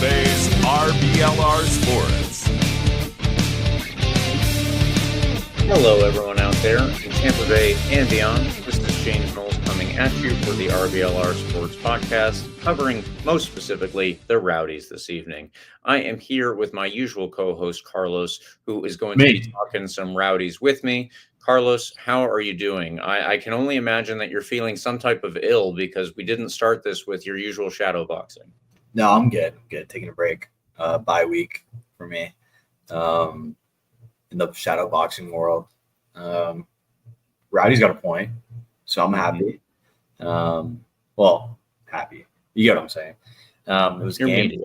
Bay's RBLR Sports. Hello, everyone out there in Tampa Bay and beyond. This is James Knowles coming at you for the RBLR Sports podcast, covering most specifically the Rowdies this evening. I am here with my usual co-host, Carlos, who is going to be talking some Rowdies with me. Carlos, how are you doing? I can only imagine that you're feeling some type of ill because we didn't start this with your usual shadow boxing. No, I'm good. Taking a break. Bye week for me. In the shadow boxing world. Rowdy's got a point, so I'm happy. Happy. You get what I'm saying. It was a game.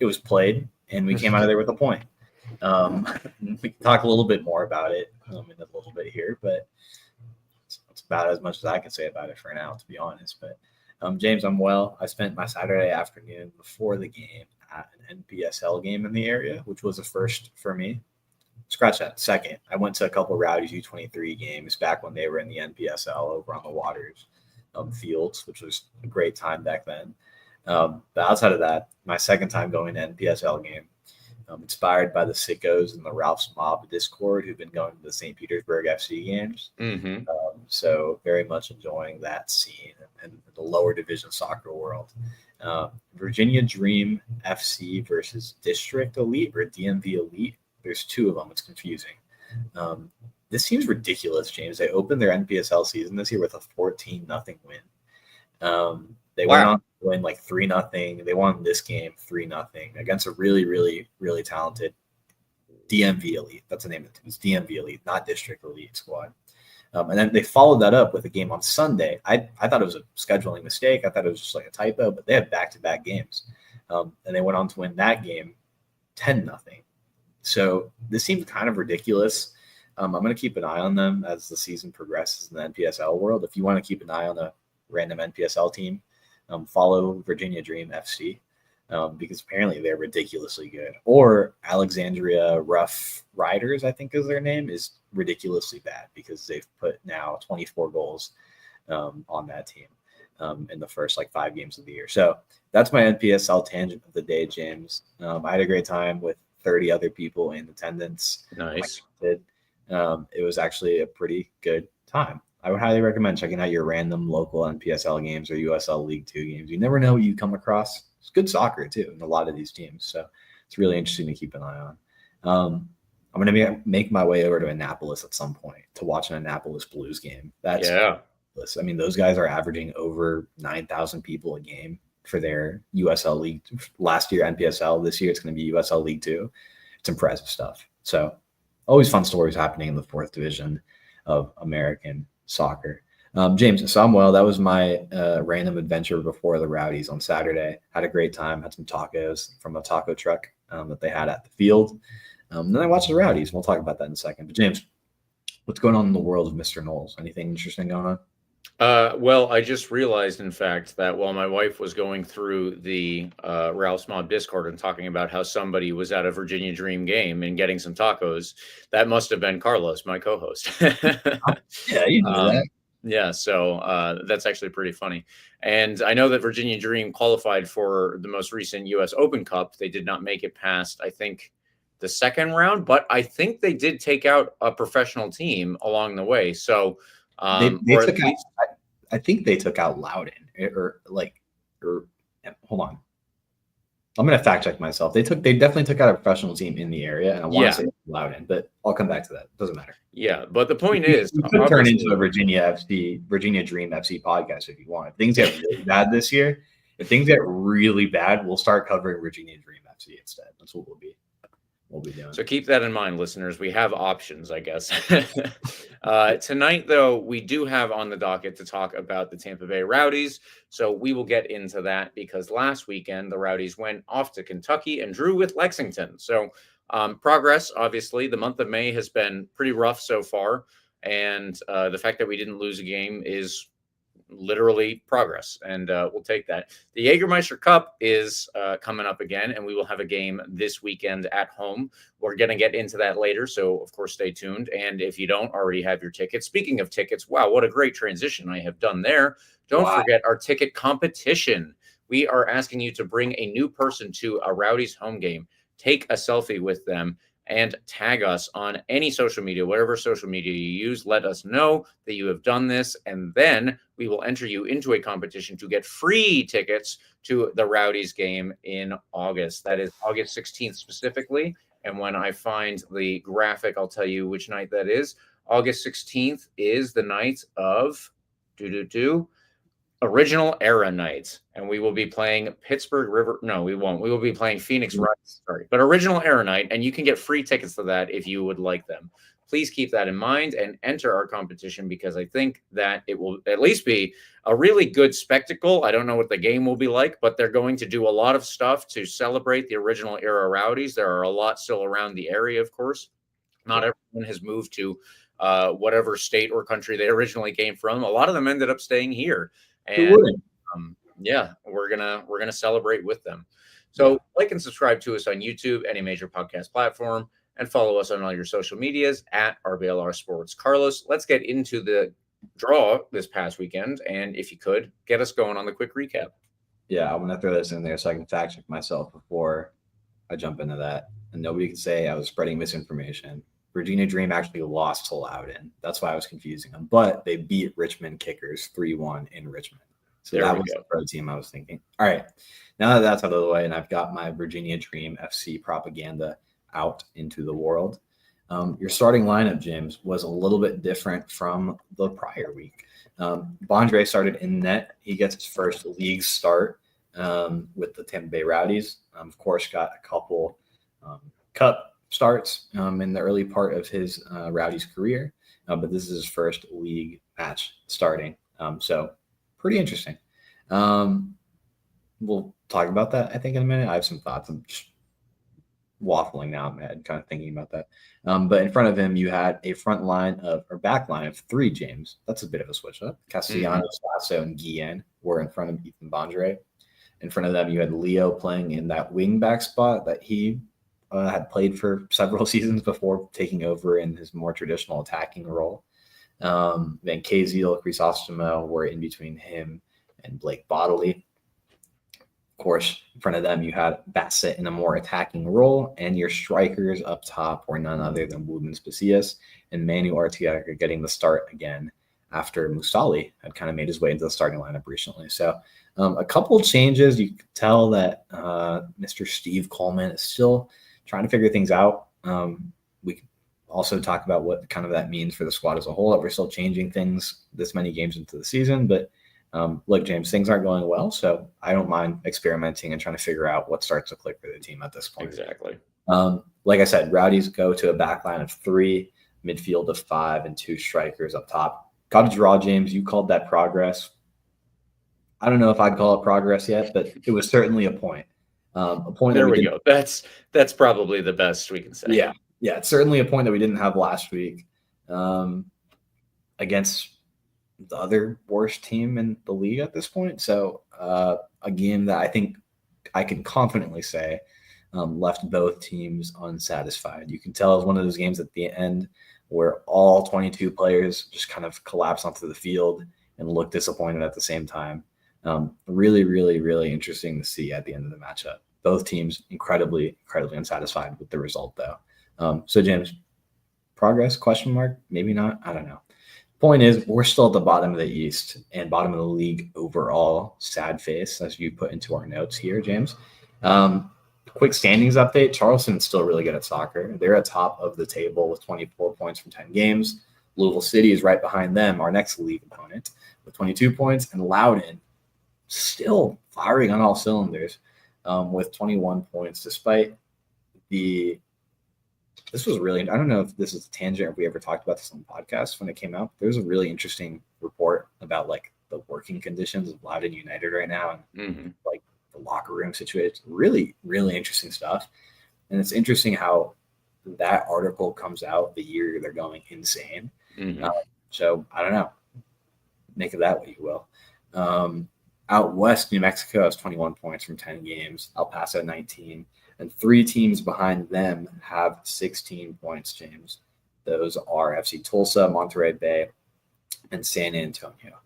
It was played, and we came out of there with a point. We can talk a little bit more about it in a little bit here, but it's about as much as I can say about it for now, to be honest. But James, I'm well. I spent my Saturday afternoon before the game at an NPSL game in the area, which was a first for me. Scratch that. Second, I went to a couple of Rowdies U23 games back when they were in the NPSL over on the Waters fields, which was a great time back then. But outside of that, my second time going to NPSL game, inspired by the sickos in the Ralph's Mob Discord who've been going to the St. Petersburg FC games. So very much enjoying that scene and the lower division soccer world. Virginia Dream FC versus District Elite or DMV Elite. There's two of them. It's confusing. This seems ridiculous, James. They opened their NPSL season this year with a 14-0 win. They went on to win like 3-0. They won this game 3-0 against a really, really, really talented DMV Elite. That's the name of it. It's DMV Elite, not District Elite squad. And then they followed that up with a game on Sunday. I thought it was a scheduling mistake. I thought it was just like a typo, but they had back-to-back games. And they went on to win that game 10-0. So this seems kind of ridiculous. I'm going to keep an eye on them as the season progresses in the NPSL world. If you want to keep an eye on a random NPSL team, follow Virginia Dream FC because apparently they're ridiculously good. Or Alexandria Rough Riders, I think is their name, is ridiculously bad because they've put now 24 goals on that team in the first 5 games of the year. So that's my NPSL tangent of the day, James. I had a great time with 30 other people in attendance. Nice. It was actually a pretty good time. I would highly recommend checking out your random local NPSL games or USL League 2 games. You never know what you come across. It's good soccer too in a lot of these teams. So it's really interesting to keep an eye on. I'm going to make my way over to Annapolis at some point to watch an Annapolis Blues game. I mean, those guys are averaging over 9,000 people a game for their USL League. Last year, NPSL. This year, it's going to be USL League 2. It's impressive stuff. So always fun stories happening in the 4th division of American soccer. James, so I'm well. That was my random adventure before the Rowdies on Saturday. Had a great time. Had some tacos from a taco truck that they had at the field. Then I watched the Rowdies. We'll talk about that in a second. But James, what's going on in the world of Mr. Knowles? Anything interesting going on? Well, I just realized, in fact, that while my wife was going through the Ralph's Mob Discord and talking about how somebody was at a Virginia Dream game and getting some tacos, that must have been Carlos, my co-host. Yeah, you know that. Yeah, so that's actually pretty funny. And I know that Virginia Dream qualified for the most recent U.S. Open Cup. They did not make it past, I think, the second round, but I think they did take out a professional team along the way. So I think they took out Loudon hold on. I'm going to fact check myself. They definitely took out a professional team in the area, and I want to say Loudon, but I'll come back to that. It doesn't matter. Yeah, but the point is, you could turn into a Virginia Dream FC podcast if you want. If things get really bad this year, we'll start covering Virginia Dream FC instead. That's what we'll be doing. So keep that in mind, listeners. We have options, I guess. Tonight, though, we do have on the docket to talk about the Tampa Bay Rowdies. So we will get into that because last weekend, the Rowdies went off to Kentucky and drew with Lexington. So progress, obviously, the month of May has been pretty rough so far. And the fact that we didn't lose a game is literally progress, and we'll take that. The Jager Cup is coming up again, and we will have a game this weekend at home. We're going to get into that later, so of course stay tuned. And if you don't already have your tickets, speaking of tickets, wow, what a great transition I have done there. Don't forget our ticket competition. we are asking you to bring a new person to a Rowdies home game, take a selfie with them, and tag us on any social media, whatever social media you use. Let us know that you have done this, and then we will enter you into a competition to get free tickets to the Rowdies game in August. That is August 16th specifically. And when I find the graphic, I'll tell you which night that is. August 16th is the night of Original Era night, and we will be playing Pittsburgh River. No, we won't. We will be playing Phoenix Rowdies. Sorry, but Original Era night, and you can get free tickets to that if you would like them. Please keep that in mind and enter our competition, because I think that it will at least be a really good spectacle. I don't know what the game will be like, but they're going to do a lot of stuff to celebrate the Original Era Rowdies. There are a lot still around the area, of course. Not everyone has moved to whatever state or country they originally came from. A lot of them ended up staying here. And yeah, we're gonna celebrate with them. So like and subscribe to us on YouTube, any major podcast platform, and follow us on all your social medias at RBLR Sports. Carlos, let's get into the draw this past weekend, and if you could get us going on the quick recap. Yeah, I'm gonna throw this in there so I can fact check myself before I jump into that, and nobody can say I was spreading misinformation. Virginia Dream actually lost to Loudoun. That's why I was confusing them. But they beat Richmond Kickers 3-1 in Richmond. So that was the pro team I was thinking. All right. Now that that's out of the way and I've got my Virginia Dream FC propaganda out into the world, your starting lineup, James, was a little bit different from the prior week. Bandre started in net. He gets his first league start with the Tampa Bay Rowdies. Of course, got a couple cup starts in the early part of his Rowdies career, but this is his first league match starting. So pretty interesting. We'll talk about that, I think, in a minute. I have some thoughts. I'm just waffling now in my head, kind of thinking about that. But in front of him, you had a back line of three, James. That's a bit of a switch up. Castellanos, Lasso, and Guillen were in front of Ethan Bandre. In front of them, you had Leo playing in that wing back spot that he had played for several seasons before taking over in his more traditional attacking role. Then Kaziel, Chrysostomo were in between him and Blake Bodley. Of course, in front of them, you had Bassett in a more attacking role, and your strikers up top were none other than Wooden Spacius and Manu Arteaga getting the start again after Musali had kind of made his way into the starting lineup recently. So a couple changes. You could tell that Mr. Steve Coleman is still trying to figure things out. We could also talk about what kind of that means for the squad as a whole, that we're still changing things this many games into the season. But look, James, things aren't going well, so I don't mind experimenting and trying to figure out what starts to click for the team at this point. Exactly. Like I said, Rowdies go to a back line of three, midfield of five, and two strikers up top. Got a draw, James. You called that progress. I don't know if I'd call it progress yet, but it was certainly a point. A point. There we go. That's probably the best we can say. Yeah. It's certainly a point that we didn't have last week against the other worst team in the league at this point. So a game that I think I can confidently say left both teams unsatisfied. You can tell it was one of those games at the end where all 22 players just kind of collapse onto the field and look disappointed at the same time. Really, really, really interesting to see at the end of the matchup. Both teams incredibly, incredibly unsatisfied with the result, though. So, James, progress, question mark? Maybe not. I don't know. Point is, we're still at the bottom of the East and bottom of the league overall. Sad face, as you put into our notes here, James. Quick standings update. Charleston's still really good at soccer. They're at top of the table with 24 points from 10 games. Louisville City is right behind them, our next league opponent, with 22 points. And Loudoun still firing on all cylinders with 21 points, despite this was really, I don't know if this is a tangent or if we ever talked about this on the podcast when it came out. There was a really interesting report about like the working conditions of Loudoun United right now and like the locker room situation. Really, really interesting stuff. And it's interesting how that article comes out the year they're going insane. So I don't know. Make of that what you will. Out west, New Mexico has 21 points from 10 games. El Paso 19. And three teams behind them have 16 points, James. Those are FC Tulsa, Monterey Bay, and San Antonio.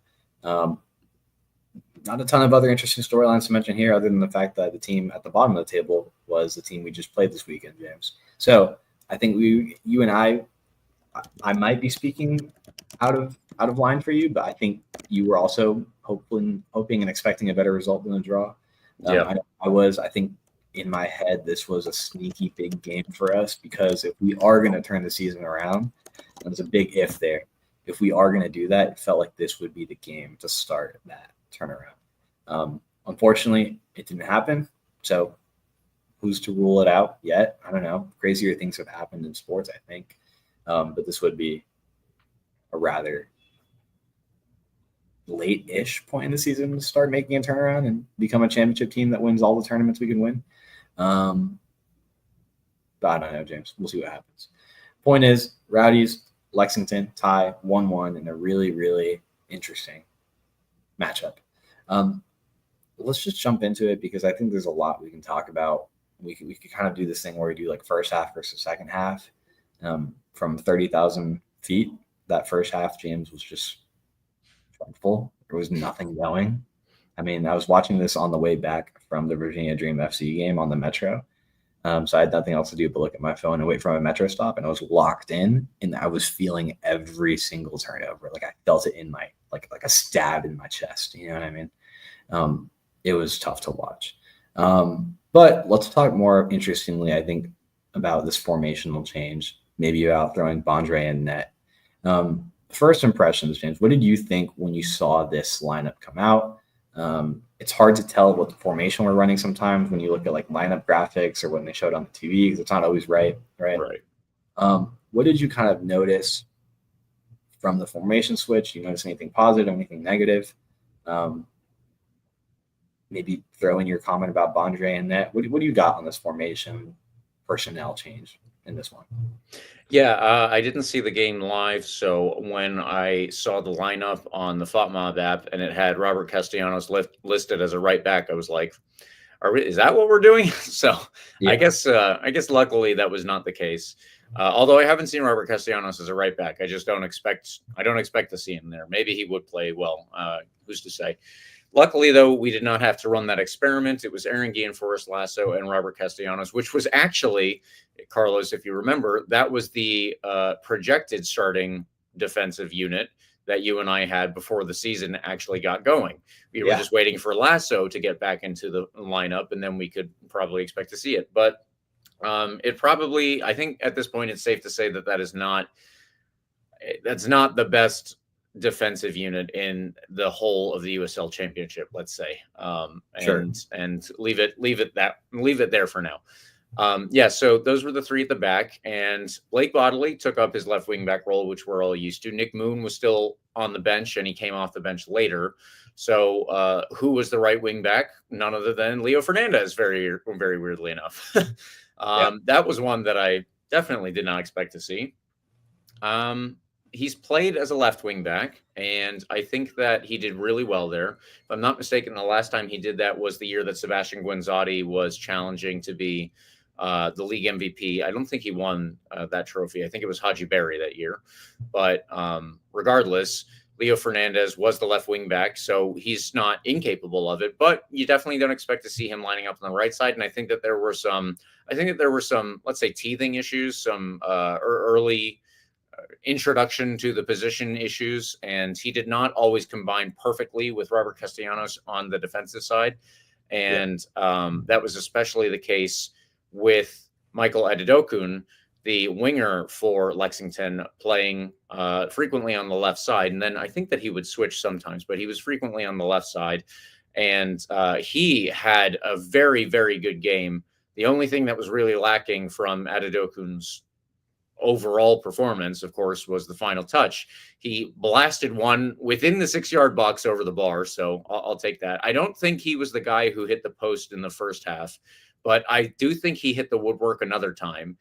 not a ton of other interesting storylines to mention here, other than the fact that the team at the bottom of the table was the team we just played this weekend, James. So I think you and I might be speaking out of line for you, but I think you were also hoping and expecting a better result than a draw. I think in my head this was a sneaky big game for us, because if we are going to turn the season around, there's a big if there. If we are going to do that, it felt like this would be the game to start that turnaround. Unfortunately, it didn't happen. So who's to rule it out yet? I don't know. Crazier things have happened in sports, I think. But this would be a rather late-ish point in the season to start making a turnaround and become a championship team that wins all the tournaments we can win. But I don't know, James. We'll see what happens. Point is, Rowdies, Lexington tie 1-1 in a really, really interesting matchup. Let's just jump into it, because I think there's a lot we can talk about. We could kind of do this thing where we do like first half versus second half. From 30,000 feet, that first half, James, was just dreadful. There was nothing going. I mean, I was watching this on the way back from the Virginia Dream FC game on the Metro. So I had nothing else to do but look at my phone and wait for my Metro stop, and I was locked in, and I was feeling every single turnover. Like I felt it in my, like a stab in my chest. You know what I mean? It was tough to watch. But let's talk more interestingly, I think, about this formational change, maybe about throwing Bandre in net. First impressions, James, what did you think when you saw this lineup come out? It's hard to tell what the formation we're running sometimes when you look at like lineup graphics or when they show it on the TV, because it's not always right. What did you kind of notice from the formation switch? You notice anything positive, anything negative? Maybe throw in your comment about Bandre in net. What do you got on this formation personnel change in this one? Yeah, I didn't see the game live, so when I saw the lineup on the FotMob app and it had Robert Castellanos listed as a right back, I was like, is that what we're doing? So yeah. I guess luckily that was not the case. Although I haven't seen Robert Castellanos as a right back, I don't expect to see him there. Maybe he would play well. Who's to say? Luckily, though, we did not have to run that experiment. It was Aaron Guillen, Forrest Lasso, and Robert Castellanos, which was actually, Carlos, if you remember, that was the projected starting defensive unit that you and I had before the season actually got going. We were just waiting for Lasso to get back into the lineup, and then we could probably expect to see it. But it probably, I think at this point, it's safe to say that that's not the best defensive unit in the whole of the USL Championship, let's say, and leave it there for now. So those were the three at the back, and Blake Bodley took up his left wing back role, which we're all used to. Nick Moon was still on the bench, and he came off the bench later. So who was the right wing back? None other than Leo Fernandez, very, very weirdly enough. That was one that I definitely did not expect to see. He's played as a left wing back, and I think that he did really well there. If I'm not mistaken, the last time he did that was the year that Sebastian Guenzati was challenging to be the league MVP. I don't think he won that trophy. I think it was Haji Berry that year. But regardless, Leo Fernandez was the left wing back, so he's not incapable of it. But you definitely don't expect to see him lining up on the right side. And I think that there were some, let's say, teething issues, some early introduction to the position issues, and he did not always combine perfectly with Robert Castellanos on the defensive side. And that was especially the case with Michael Adedokun, the winger for Lexington, playing frequently on the left side. And then I think that he would switch sometimes, but he was frequently on the left side. And he had a very, very good game. The only thing that was really lacking from Adedokun's overall performance, of course, was the final touch. He blasted one within the 6-yard box over the bar, so I'll take that. I don't think he was the guy who hit the post in the first half, but I do think he hit the woodwork another time.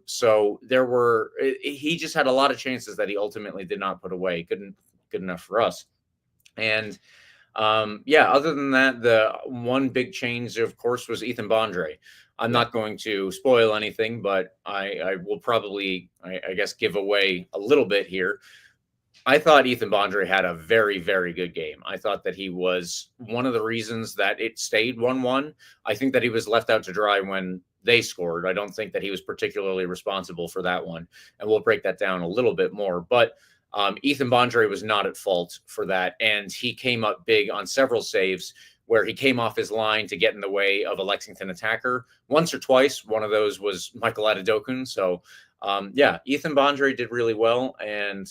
So he just had a lot of chances that he ultimately did not put away. Good enough for us. And other than that, the one big change, of course, was Ethan Bandre. I'm not going to spoil anything, but I will probably, I guess, give away a little bit here. I thought Ethan Bandre had a very, very good game. I thought that he was one of the reasons that it stayed 1-1. I think that he was left out to dry when they scored. I don't think that he was particularly responsible for that one. And we'll break that down a little bit more. But Ethan Bandre was not at fault for that. And he came up big on several saves where he came off his line to get in the way of a Lexington attacker once or twice. One of those was Michael Adedokun. So, Ethan Bandre did really well. And,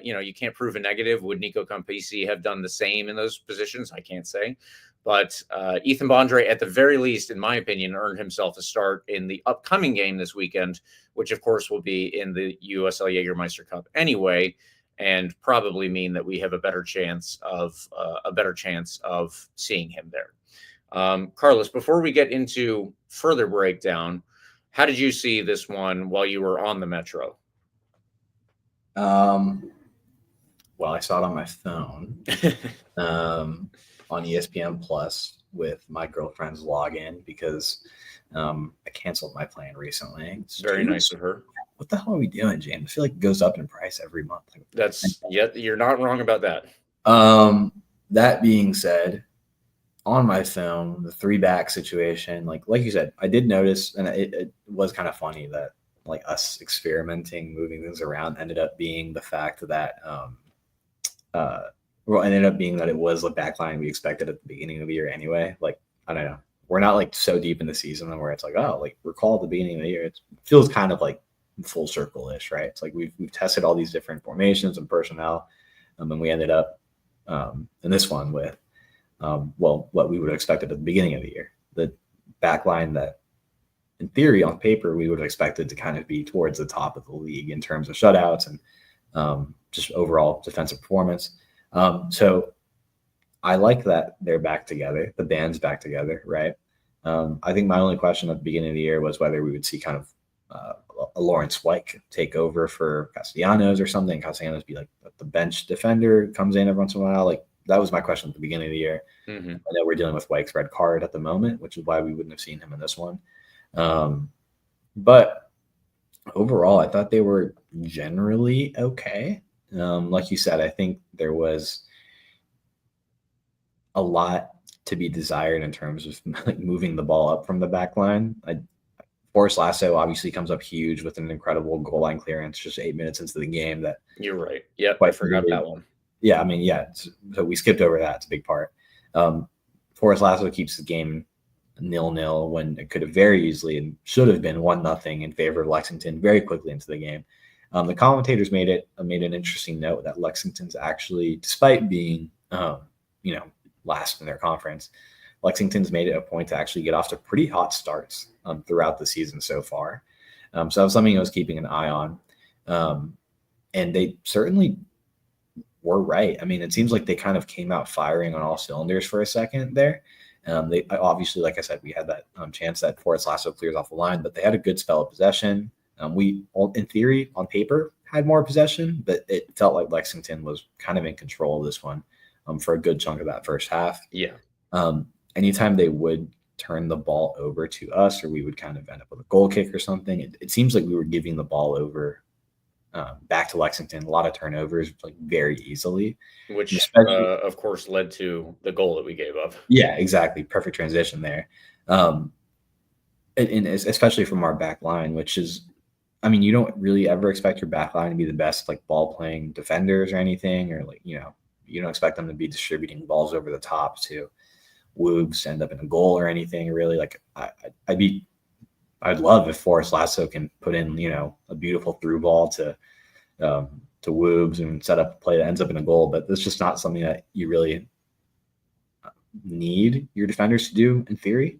you can't prove a negative. Would Nico Campisi have done the same in those positions? I can't say. But Ethan Bandre, at the very least, in my opinion, earned himself a start in the upcoming game this weekend, which, of course, will be in the USL Jägermeister Cup anyway, and probably mean that we have a better chance of seeing him there. Carlos, before we get into further breakdown, how did you see this one while you were on the Metro? Well, I saw it on my phone on ESPN Plus with my girlfriend's login because I canceled my plan recently. Very nice of her. What the hell are we doing, James? I feel like it goes up in price every month. You're not wrong about that. That being said, on my phone, the 3-back situation, like you said, I did notice, and it was kind of funny that like us experimenting, moving things around ended up being the fact that ended up being that it was the back line we expected at the beginning of the year anyway. Like, I don't know. We're not like so deep in the season where it's like, oh, like recall at the beginning of the year. It feels kind of like full circle-ish, right? It's like we've tested all these different formations and personnel, and we ended up in this one with what we would have expected at the beginning of the year. The back line that, in theory, on paper, we would have expected to kind of be towards the top of the league in terms of shutouts and just overall defensive performance. So I like that they're back together. The band's back together, right? I think my only question at the beginning of the year was whether we would see kind of a Lawrence White take over for Castellanos or something. Castellanos be like the bench defender, comes in every once in a while. Like, that was my question at the beginning of the year. Mm-hmm. I know we're dealing with White's red card at the moment, which is why we wouldn't have seen him in this one. But overall, I thought they were generally okay. Like you said, I think there was a lot to be desired in terms of like moving the ball up from the back line. Forrest Lasso obviously comes up huge with an incredible goal line clearance just 8 minutes into the game. That you're right. Yep, I forgot that one. Yeah, I mean, so we skipped over that. It's a big part. Forrest Lasso keeps the game 0-0 when it could have very easily and should have been 1-0 in favor of Lexington very quickly into the game. The commentators made an interesting note that Lexington's actually, despite being last in their conference, Lexington's made it a point to actually get off to pretty hot starts throughout the season so far. So that was something I was keeping an eye on. And they certainly were right. I mean, it seems like they kind of came out firing on all cylinders for a second there. They obviously, like I said, we had that chance that Forrest Lasso clears off the line, but they had a good spell of possession. We, in theory, on paper, had more possession, but it felt like Lexington was kind of in control of this one for a good chunk of that first half. Yeah. Anytime they would turn the ball over to us, or we would kind of end up with a goal kick or something, it seems like we were giving the ball over back to Lexington. A lot of turnovers, like very easily, which of course led to the goal that we gave up. Yeah, exactly. Perfect transition there. And especially from our back line, which is, I mean, you don't really ever expect your back line to be the best like ball playing defenders or anything, or like, you don't expect them to be distributing balls over the top to Woogs end up in a goal or anything really. Like I'd love if Forrest Lasso can put in, a beautiful through ball to Woogs and set up a play that ends up in a goal, but that's just not something that you really need your defenders to do in theory.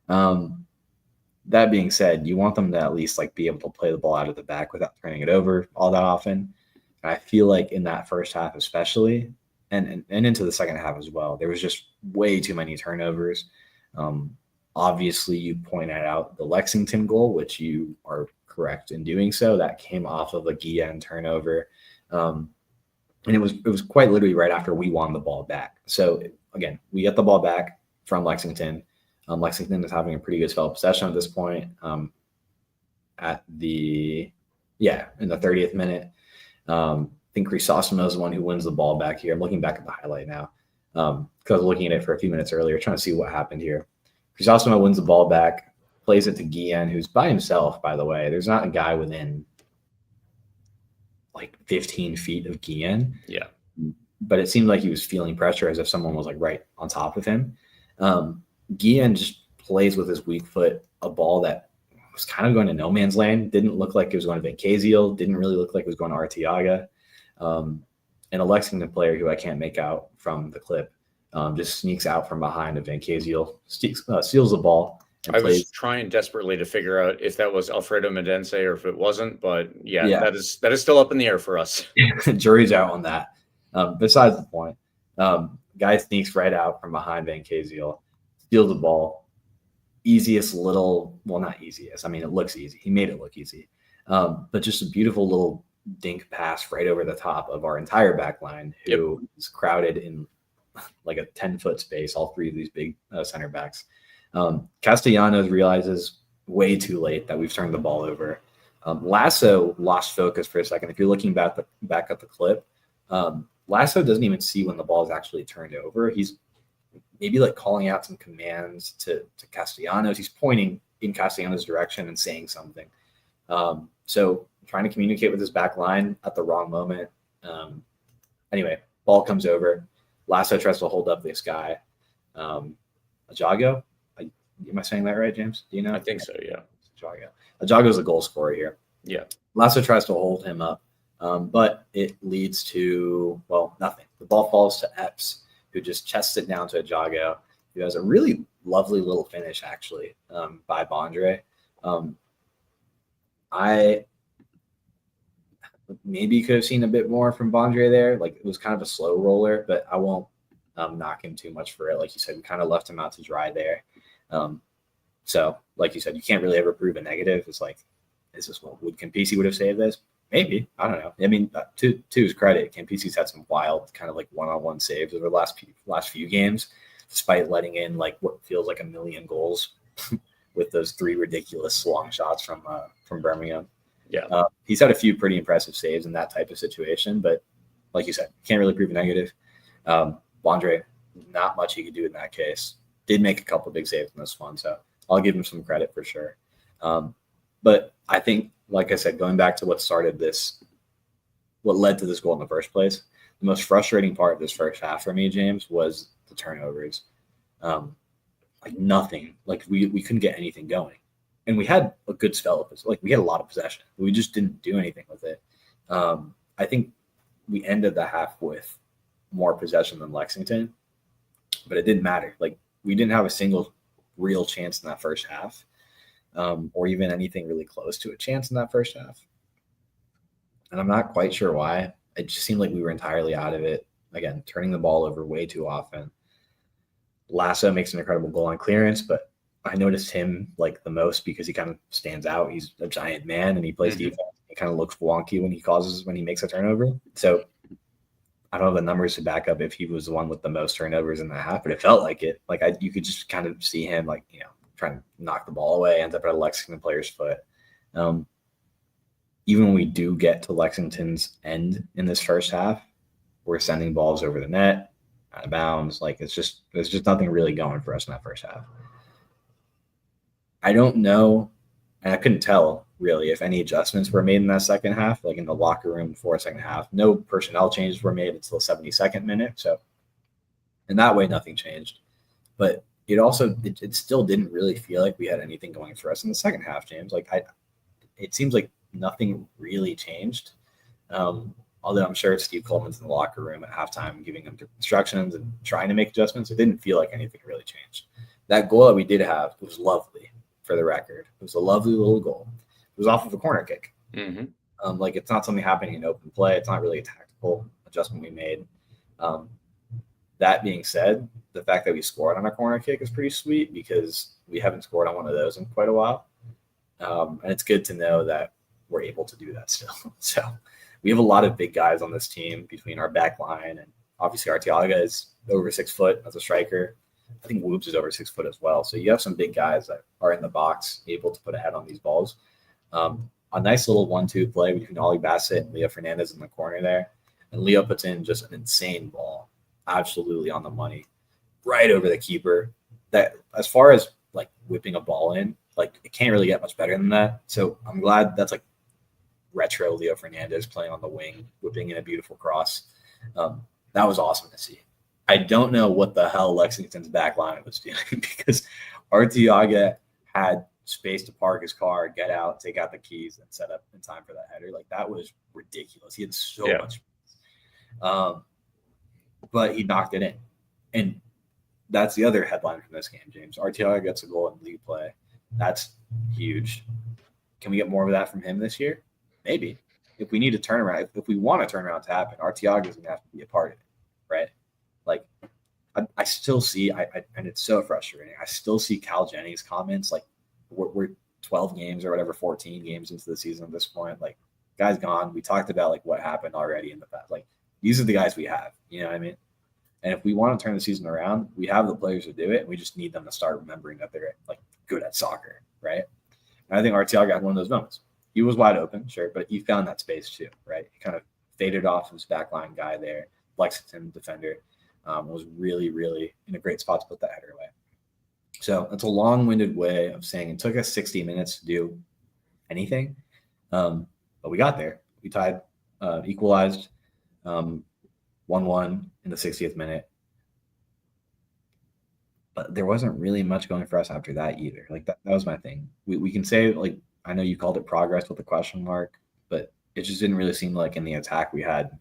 That being said, you want them to at least like be able to play the ball out of the back without turning it over all that often. And I feel like in that first half especially, and into the second half as well, there was just way too many turnovers. Obviously, you pointed out the Lexington goal, which you are correct in doing so. That came off of a Guillen turnover. And it was quite literally right after we won the ball back. So, again, we get the ball back from Lexington. Lexington is having a pretty good spell of possession at this point. In the 30th minute. think Chrysostom is the one who wins the ball back here. I'm looking back at the highlight now because I was looking at it for a few minutes earlier, trying to see what happened here. Chrysostom wins the ball back, plays it to Guillen, who's by himself, by the way. There's not a guy within like 15 feet of Guillen. Yeah. But it seemed like he was feeling pressure as if someone was like right on top of him. Guillen just plays with his weak foot a ball that was kind of going to no man's land. Didn't look like it was going to Vancasiel. Didn't really look like it was going to Arteaga. And a Lexington player who I can't make out from the clip just sneaks out from behind of Vancasiel, steals the ball. I was trying desperately to figure out if that was Alfredo Medense or if it wasn't, but yeah, that is still up in the air for us. Jury's out on that. Besides the point, guy sneaks right out from behind Vancasiel, steals the ball. Not easiest. I mean, it looks easy. He made it look easy. But just a beautiful little dink pass right over the top of our entire back line, who is crowded in like a 10-foot space, all three of these big center backs. Castellanos realizes way too late that we've turned the ball over. Lasso lost focus for a second. If you're looking back at the clip, Lasso doesn't even see when the ball is actually turned over. He's maybe like calling out some commands to Castellanos. He's pointing in Castellanos' direction and saying something. So trying to communicate with his back line at the wrong moment. Anyway, ball comes over. Lasso tries to hold up this guy. Ajago? Am I saying that right, James? Do you know? I think so, yeah. Ajago's the goal scorer here. Yeah. Lasso tries to hold him up, but it leads to, nothing. The ball falls to Epps, who just chests it down to Ajago, who has a really lovely little finish, actually, by Bandre. I maybe could have seen a bit more from Bandre there. Like, it was kind of a slow roller, but I won't knock him too much for it. Like you said, we kind of left him out to dry there. So, like you said, you can't really ever prove a negative. It's like, is this what Campisi would have saved this? Maybe. I don't know. I mean, to his credit, Campisi's had some wild kind of like one-on-one saves over the last few games, despite letting in like what feels like a million goals with those three ridiculous long shots from Birmingham. Yeah. He's had a few pretty impressive saves in that type of situation, but like you said, can't really prove a negative. Bandre, not much he could do in that case. Did make a couple of big saves in this one, so I'll give him some credit for sure. But I think, like I said, going back to what led to this goal in the first place, the most frustrating part of this first half for me, James, was the turnovers. Like nothing. Like we couldn't get anything going. And we had a good spell of this. Like we had a lot of possession. We just didn't do anything with it. I think we ended the half with more possession than Lexington, but it didn't matter. Like we didn't have a single real chance in that first half, or even anything really close to a chance in that first half. And I'm not quite sure why. It just seemed like we were entirely out of it. Again, turning the ball over way too often. Lasso makes an incredible goal on clearance, but I noticed him like the most because he kind of stands out. He's a giant man and he plays defense. He kind of looks wonky when he makes a turnover. So I don't have the numbers to back up if he was the one with the most turnovers in the half, but it felt like it. Like you could just kind of see him like, trying to knock the ball away, ends up at a Lexington player's foot. Even when we do get to Lexington's end in this first half, we're sending balls over the net, out of bounds. Like there's just nothing really going for us in that first half. I don't know, and I couldn't tell really if any adjustments were made in that second half, like in the locker room before second half. No personnel changes were made until the 72nd minute. So in that way, nothing changed. But it still didn't really feel like we had anything going for us in the second half, James. Like it seems like nothing really changed. Although I'm sure Steve Coleman's in the locker room at halftime giving them instructions and trying to make adjustments, it didn't feel like anything really changed. That goal that we did have was lovely, for the record. It was a lovely little goal. It was off of a corner kick. Mm-hmm. Like it's not something happening in open play. It's not really a tactical adjustment we made. That being said, the fact that we scored on a corner kick is pretty sweet because we haven't scored on one of those in quite a while. And it's good to know that we're able to do that still. So we have a lot of big guys on this team between our back line, and obviously Arteaga is over 6 foot as a striker. I think Woops is over 6 foot as well. So you have some big guys that are in the box able to put a head on these balls. A nice little 1-2 play between Ollie Bassett and Leo Fernandez in the corner there. And Leo puts in just an insane ball, absolutely on the money, right over the keeper. That, as far as like whipping a ball in, like it can't really get much better than that. So I'm glad that's like retro Leo Fernandez playing on the wing, whipping in a beautiful cross. That was awesome to see. I don't know what the hell Lexington's back line was doing because Arteaga had space to park his car, get out, take out the keys, and set up in time for that header. Like, that was ridiculous. He had so much space. But he knocked it in. And that's the other headline from this game, James. Arteaga gets a goal in league play. That's huge. Can we get more of that from him this year? Maybe. If we need a turnaround, if we want a turnaround to happen, Arteaga is going to have to be a part of it, right? Like, I still see, and it's so frustrating, I still see Cal Jennings' comments, like, we're 12 games or whatever, 14 games into the season at this point. Like, guy's gone. We talked about, like, what happened already in the past. Like, these are the guys we have, you know what I mean? And if we want to turn the season around, we have the players to do it, and we just need them to start remembering that they're, like, good at soccer, right? And I think Arteaga got one of those moments. He was wide open, sure, but he found that space too, right? He kind of faded off his backline guy there. Lexington defender was really, really in a great spot to put that header away. So that's a long-winded way of saying it took us 60 minutes to do anything, but we got there. We tied, equalized, 1-1 in the 60th minute. But there wasn't really much going for us after that either. Like, that was my thing. We can say, like, I know you called it progress with a question mark, but it just didn't really seem like in the attack we had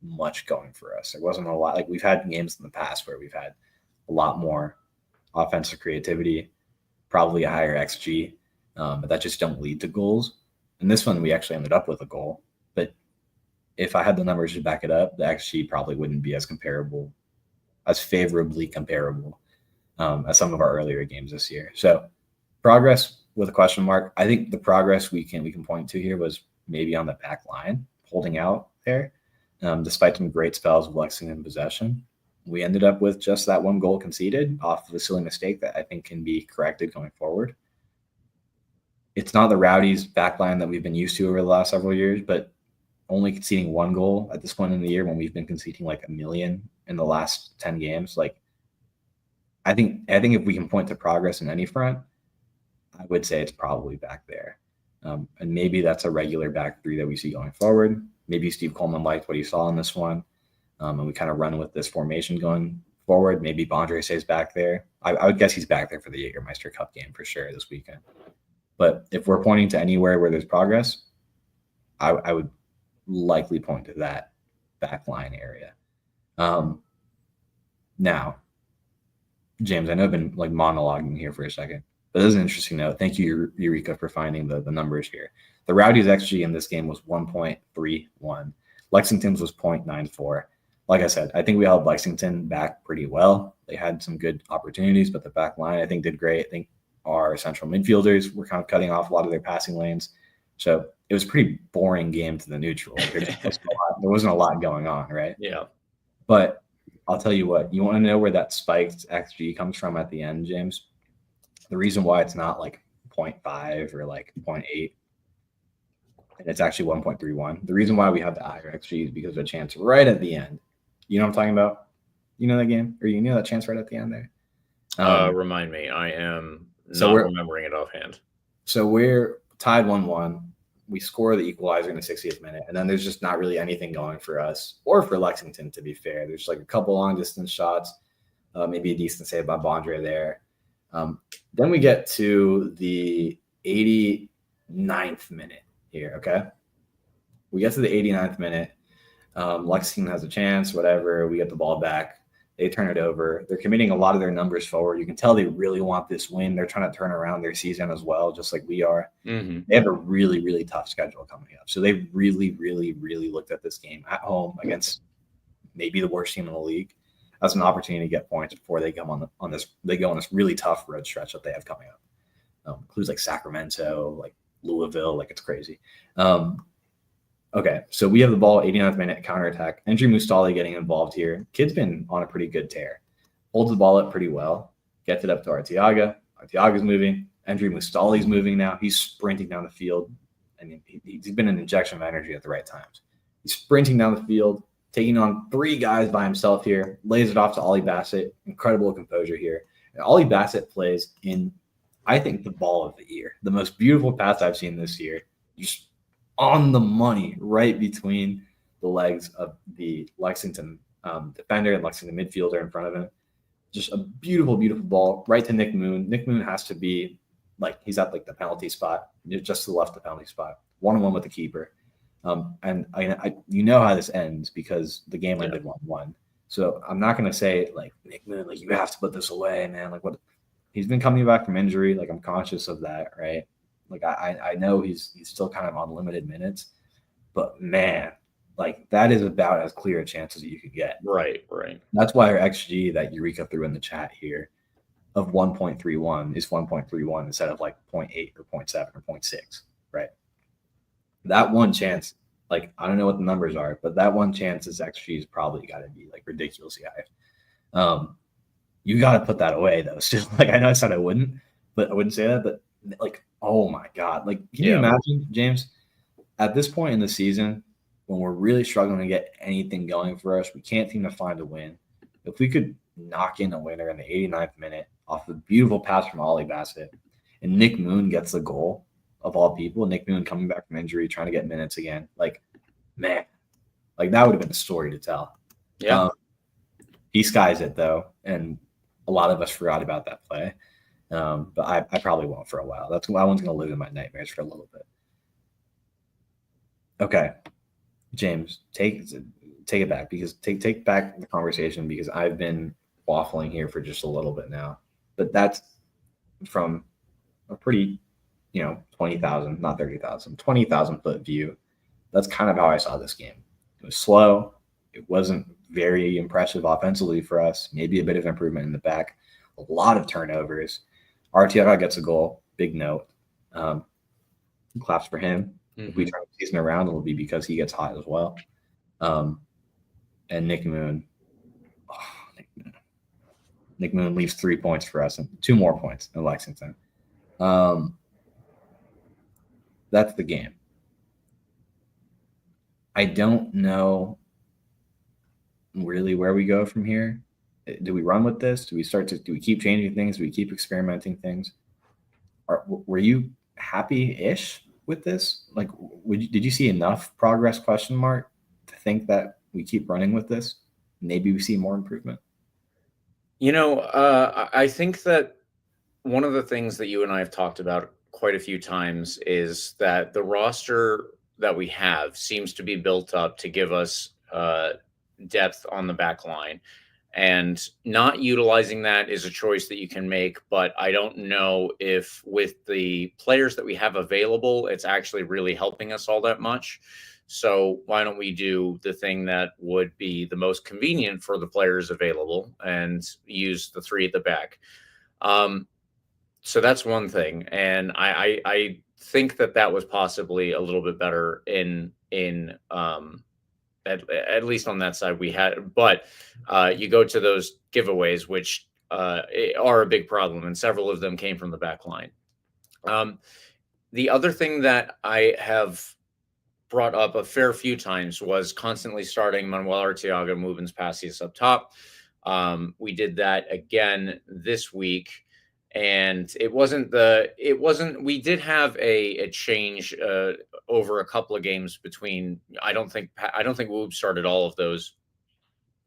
much going for us. There wasn't a lot. Like, we've had games in the past where we've had a lot more offensive creativity, probably a higher XG, but that just don't lead to goals. And this one, we actually ended up with a goal. But if I had the numbers to back it up, the XG probably wouldn't be as comparable, as favorably comparable as some of our earlier games this year. So progress with a question mark. I think the progress we can point to here was maybe on the back line, holding out there, despite some great spells of Lexington possession. We ended up with just that one goal conceded off of a silly mistake that I think can be corrected going forward. It's not the Rowdies back line that we've been used to over the last several years, but only conceding one goal at this point in the year when we've been conceding like a million in the last 10 games. Like, I think if we can point to progress in any front, I would say it's probably back there. And maybe that's a regular back three that we see going forward. Maybe Steve Coleman liked what he saw in this one. And we kind of run with this formation going forward. Maybe Bandre stays back there. I would guess he's back there for the Jager Cup game for sure this weekend. But if we're pointing to anywhere where there's progress, I would likely point to that back line area. Now, James, I know I've been like monologuing here for a second, but this is an interesting note. Thank you, Eureka, for finding the numbers here. The Rowdies' XG in this game was 1.31. Lexington's was 0.94. Like I said, I think we held Lexington back pretty well. They had some good opportunities, but the back line, I think, did great. I think our central midfielders were kind of cutting off a lot of their passing lanes. So it was a pretty boring game to the neutral. There wasn't a lot going on, right? Yeah. But I'll tell you what, you want to know where that spiked XG comes from at the end, James? The reason why it's not like 0.5 or like 0.8, and it's actually 1.31. The reason why we have the higher XG is because of a chance right at the end. You know what I'm talking about? You know that game? Or you know that chance right at the end there? Remind me. I am not remembering it offhand. So we're tied 1-1. We score the equalizer in the 60th minute, and then there's just not really anything going for us or for Lexington, to be fair. There's like a couple long-distance shots, maybe a decent save by Bandre there. Then we get to the 89th minute here, okay? We get to the 89th minute. Lexington has a chance, whatever. We get the ball back. They turn it over. They're committing a lot of their numbers forward. You can tell they really want this win. They're trying to turn around their season as well, just like we are. Mm-hmm. They have a really, really tough schedule coming up. So they really, really, really looked at this game at home against maybe the worst team in the league as an opportunity to get points before they come on this. They go on this really tough road stretch that they have coming up. Includes like Sacramento, like Louisville, like it's crazy. Okay, so we have the ball, 89th minute, counterattack. Andrew Mustali getting involved here. Kid's been on a pretty good tear. Holds the ball up pretty well. Gets it up to Arteaga. Arteaga's moving. Andrew Mustali's moving now. He's sprinting down the field. I mean, he's been an injection of energy at the right times. sprinting down the field, taking on 3 guys by himself here, lays it off to Ollie Bassett. Incredible composure here. And Ollie Bassett plays in, I think, the ball of the year. The most beautiful pass I've seen this year. Just on the money, right between the legs of the Lexington defender and Lexington midfielder in front of him. Just a beautiful, beautiful ball right to Nick Moon. Nick Moon has to be he's at the penalty spot, just to the left of the penalty spot, 1-on-1 with the keeper. And I you know how this ends because the game ended 1-1. So I'm not going to say Nick Moon, you have to put this away, man. What he's been coming back from injury. I'm conscious of that, right? I know he's still kind of on limited minutes, but man, that is about as clear a chance as you could get. Right. That's why our XG that Eureka threw in the chat here of 1.31 is 1.31 instead of 0.8 or 0.7 or 0.6, right? That one chance, I don't know what the numbers are, but that one chance's XG is probably got to be ridiculously high. You got to put that away though. Still, I know I said I wouldn't say that, but oh my God, can you imagine, James, at this point in the season when we're really struggling to get anything going for us, we can't seem to find a win. If we could knock in a winner in the 89th minute off a beautiful pass from Ollie Bassett, and Nick Moon gets the goal of all people, Nick Moon coming back from injury, trying to get minutes again, man, that would have been a story to tell. Yeah. He skies it though, and a lot of us forgot about that play. But I probably won't for a while. That one's going to live in my nightmares for a little bit. Okay, James, take it back because take back the conversation because I've been waffling here for just a little bit now. But that's from a pretty, 20,000, not 30,000, 20,000 foot view. That's kind of how I saw this game. It was slow. It wasn't very impressive offensively for us. Maybe a bit of improvement in the back. A lot of turnovers. Arteaga gets a goal. Big note. Claps for him. Mm-hmm. If we turn the season around, it'll be because he gets hot as well. And Nick Moon. Nick Moon leaves 3 points for us and 2 more points in Lexington. That's the game. I don't know really where we go from here. Do we run with this? Do we keep changing things? Do we keep experimenting things? Were you happy-ish with this? Did you see enough progress, to think that we keep running with this? Maybe we see more improvement. I think that one of the things that you and I have talked about quite a few times is that the roster that we have seems to be built up to give us depth on the back line. And not utilizing that is a choice that you can make, but I don't know if with the players that we have available, it's actually really helping us all that much. So why don't we do the thing that would be the most convenient for the players available and use the 3 at the back? So that's one thing. And I think that was possibly a little bit better at least on that side we had, but you go to those giveaways, which are a big problem, and several of them came from the back line. The other thing that I have brought up a fair few times was constantly starting Manuel Arteaga moving passes up top. We did that again this week. And we did have a change over a couple of games between, I don't think Woob started all of those.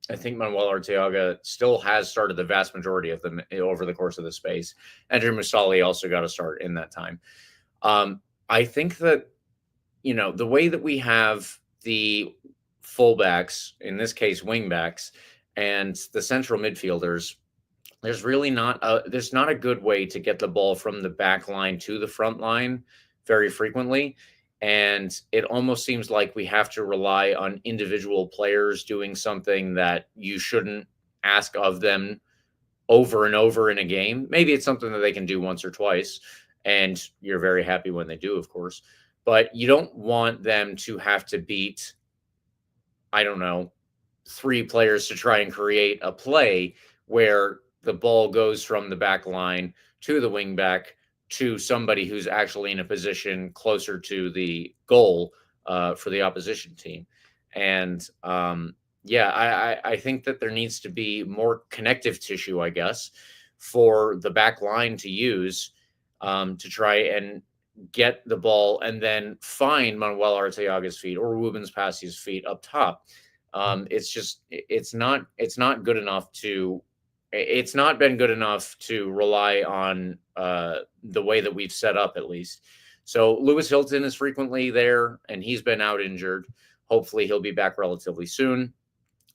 I think Manuel Arteaga still has started the vast majority of them over the course of the space. Andrew Musali also got a start in that time. I think that, the way that we have the fullbacks, in this case, wingbacks, and the central midfielders, there's really not a good way to get the ball from the back line to the front line very frequently. And it almost seems like we have to rely on individual players doing something that you shouldn't ask of them over and over in a game. Maybe it's something that they can do once or twice, and you're very happy when they do, of course. But you don't want them to have to beat, 3 players to try and create a play where the ball goes from the back line to the wing back to somebody who's actually in a position closer to the goal for the opposition team. And I think that there needs to be more connective tissue, I guess, for the back line to use to try and get the ball and then find Manuel Arteaga's feet or Ruben's Passi's feet up top. It's not good enough to. It's not been good enough to rely on the way that we've set up, at least. So Lewis Hilton is frequently there, and he's been out injured. Hopefully, he'll be back relatively soon.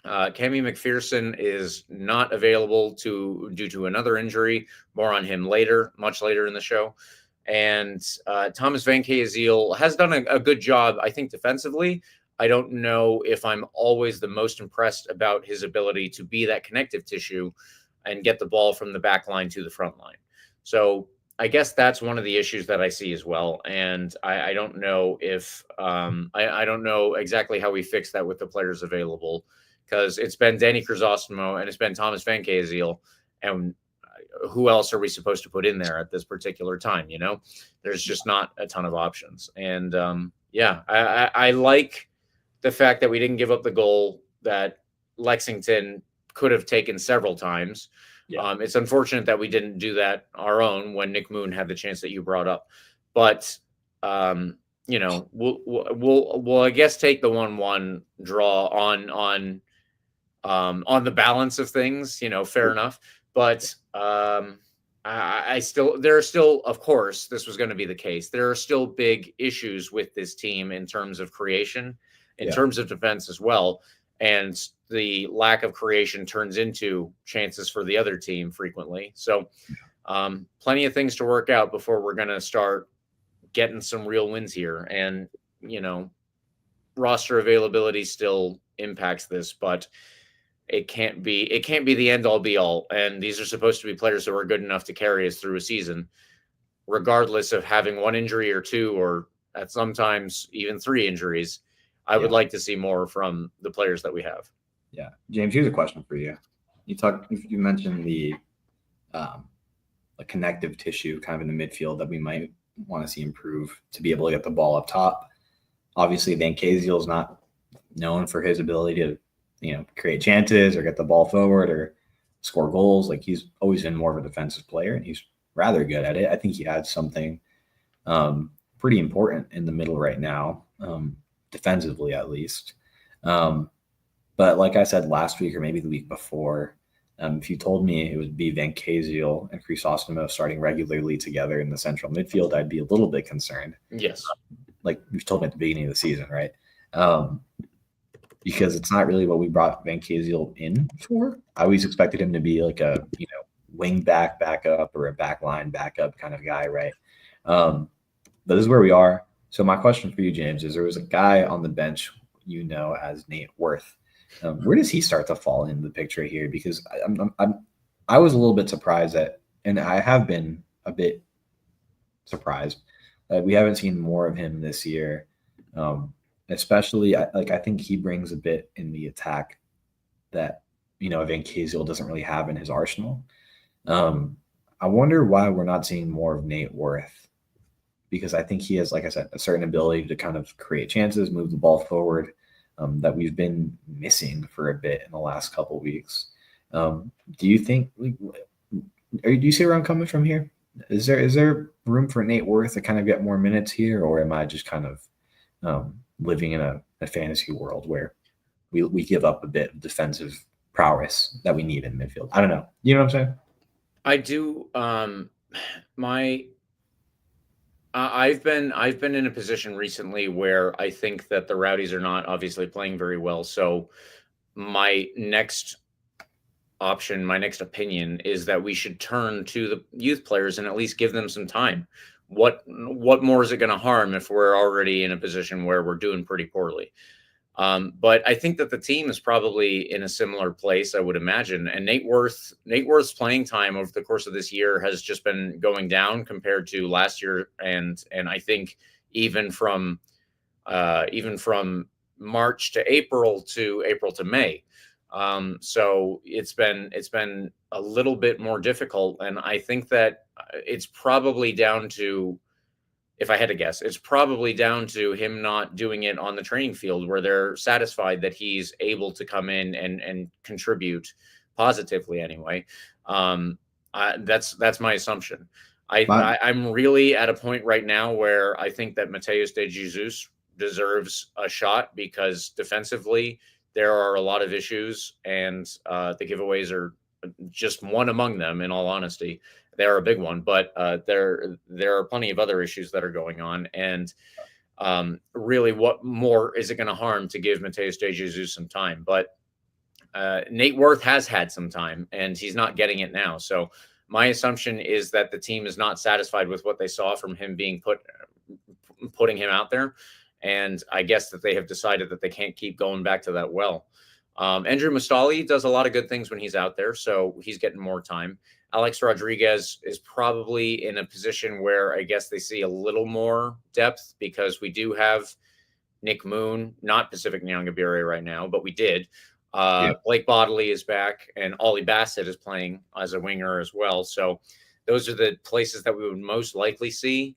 Cammy McPherson is not available due to another injury. More on him later, much later in the show. And Thomas Van Keeziel has done a good job, I think, defensively. I don't know if I'm always the most impressed about his ability to be that connective tissue and get the ball from the back line to the front line. So I guess that's one of the issues that I see as well. And I don't know if I don't know exactly how we fix that with the players available, because it's been Danny Crisostomo and it's been Thomas Van Keeziel, and who else are we supposed to put in there at this particular time? You know, there's just not a ton of options. And I like the fact that we didn't give up the goal that Lexington could have taken several times. Yeah. It's unfortunate that we didn't do that our own when Nick Moon had the chance that you brought up, but you know, we'll I guess take the 1-1 draw on the balance of things. You know, fair enough. But I still, there are still, of course, this was going to be the case. There are still big issues with this team in terms of creation, in terms of defense as well. And the lack of creation turns into chances for the other team frequently. So plenty of things to work out before we're going to start getting some real wins here. And, you know, roster availability still impacts this, but it can't be the end all be all. And these are supposed to be players who are good enough to carry us through a season, regardless of having one injury or two, or at sometimes even 3 injuries. I would like to see more from the players that we have. Yeah. James, here's a question for you. You mentioned the connective tissue kind of in the midfield that we might want to see improve to be able to get the ball up top. Obviously, Van Keeziel is not known for his ability to, create chances or get the ball forward or score goals. Like, he's always been more of a defensive player, and he's rather good at it. I think he adds something pretty important in the middle right now, defensively at least. But like I said last week or maybe the week before, if you told me it would be Van Keeziel and Crisostomo starting regularly together in the central midfield, I'd be a little bit concerned. Yes. Like you've told me at the beginning of the season, right? Because it's not really what we brought Van Keeziel in for. I always expected him to be like a, wing backup or a back line backup kind of guy, right? But this is where we are. So my question for you, James, is there was a guy on the bench, as Nate Worth. Where does he start to fall in the picture here? Because I was a little bit surprised and I have been a bit surprised that we haven't seen more of him this year. Especially, I think he brings a bit in the attack that, Van Keeziel doesn't really have in his arsenal. I wonder why we're not seeing more of Nate Worth, because I think he has, like I said, a certain ability to kind of create chances, move the ball forward, that we've been missing for a bit in the last couple of weeks. Do you think, do you see where I'm coming from here? Is there room for Nate Worth to kind of get more minutes here, or am I just kind of living in a fantasy world where we give up a bit of defensive prowess that we need in midfield? I don't know. You know what I'm saying? I do. I've been in a position recently where I think that the Rowdies are not obviously playing very well. So my next option, my next opinion is that we should turn to the youth players and at least give them some time. What more is it going to harm if we're already in a position where we're doing pretty poorly? But I think that the team is probably in a similar place, I would imagine. And Nate Worth's playing time over the course of this year has just been going down compared to last year, and I think even from March to April to May. So it's been a little bit more difficult, and I think that it's probably down to if I had to guess, it's probably down to him not doing it on the training field where they're satisfied that he's able to come in and contribute positively anyway. That's my assumption. I'm really at a point right now where I think that Mateus de Jesus deserves a shot because defensively there are a lot of issues, and the giveaways are just one among them. In all honesty, they're a big one, but there are plenty of other issues that are going on. And really, what more is it going to harm to give Mateus de Jesus some time? But Nate Worth has had some time, and he's not getting it now. So my assumption is that the team is not satisfied with what they saw from him being putting him out there. And I guess that they have decided that they can't keep going back to that well. Andrew Mustali does a lot of good things when he's out there, so he's getting more time. Alex Rodriguez is probably in a position where I guess they see a little more depth because we do have Nick Moon, not Pacific Nyangabire right now, but we did. Blake Bodley is back, and Ollie Bassett is playing as a winger as well. So those are the places that we would most likely see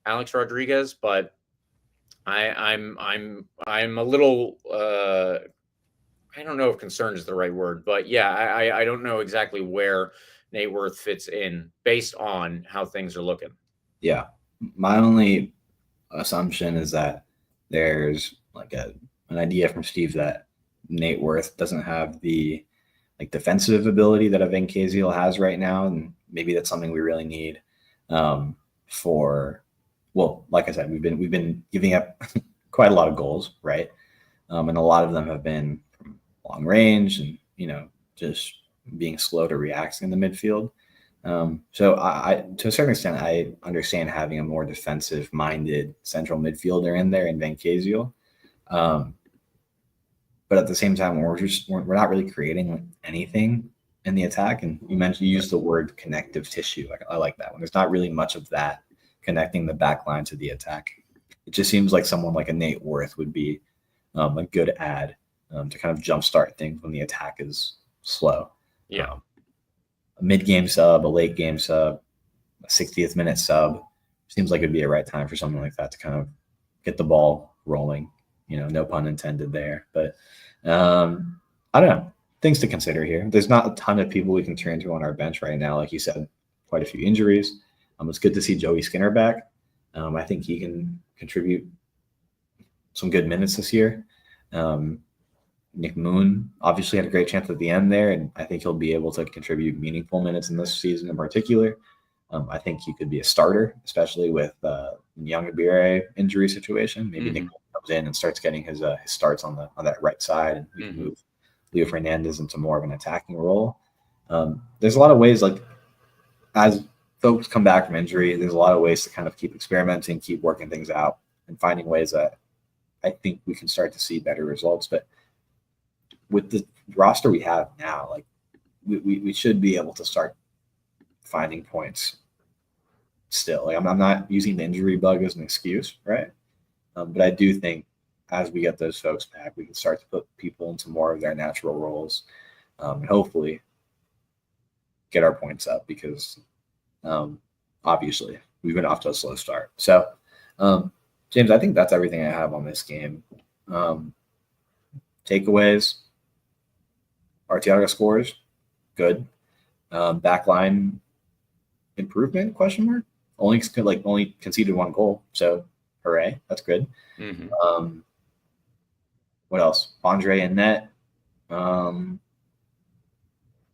Alex Rodriguez. But I'm a little I don't know if concerned is the right word, but yeah, I don't know exactly where Nate Worth fits in based on how things are looking. Yeah, my only assumption is that there's like an idea from Steve that Nate Worth doesn't have the defensive ability that a Vencaziel has right now, and maybe that's something we really need for. Well, like I said, we've been giving up quite a lot of goals, right? And a lot of them have been from long range, and just being slow to react in the midfield. So I to a certain extent, I understand having a more defensive-minded central midfielder in there in Vencaziel. But at the same time, we're not really creating anything in the attack. And you used the word connective tissue. I like that one. There's not really much of that connecting the back line to the attack. It just seems like someone like a Nate Worth would be a good add to kind of jumpstart things when the attack is slow. Yeah. A mid-game sub, a late-game sub, a 60th minute sub seems like it'd be a right time for someone like that to kind of get the ball rolling. No pun intended there. But I don't know. Things to consider here. There's not a ton of people we can turn to on our bench right now. Like you said, quite a few injuries. It's good to see Joey Skinner back. I think he can contribute some good minutes this year. Nick Moon obviously had a great chance at the end there, and I think he'll be able to contribute meaningful minutes in this season in particular. I think he could be a starter, especially with the Nyangabire injury situation. Maybe Nick comes in and starts getting his starts on that right side, and we can move Leo Fernandez into more of an attacking role. There's a lot of ways, as folks come back from injury, there's a lot of ways to kind of keep experimenting, keep working things out, and finding ways that I think we can start to see better results. But with the roster we have now, we should be able to start finding points still. I'm not using the injury bug as an excuse, right? But I do think as we get those folks back, we can start to put people into more of their natural roles, and hopefully get our points up because obviously we've been off to a slow start. So, James, I think that's everything I have on this game. Takeaways: Arteaga scores, good. Backline improvement? ? Only conceded one goal, so hooray, that's good. What else? Bandre in net. Not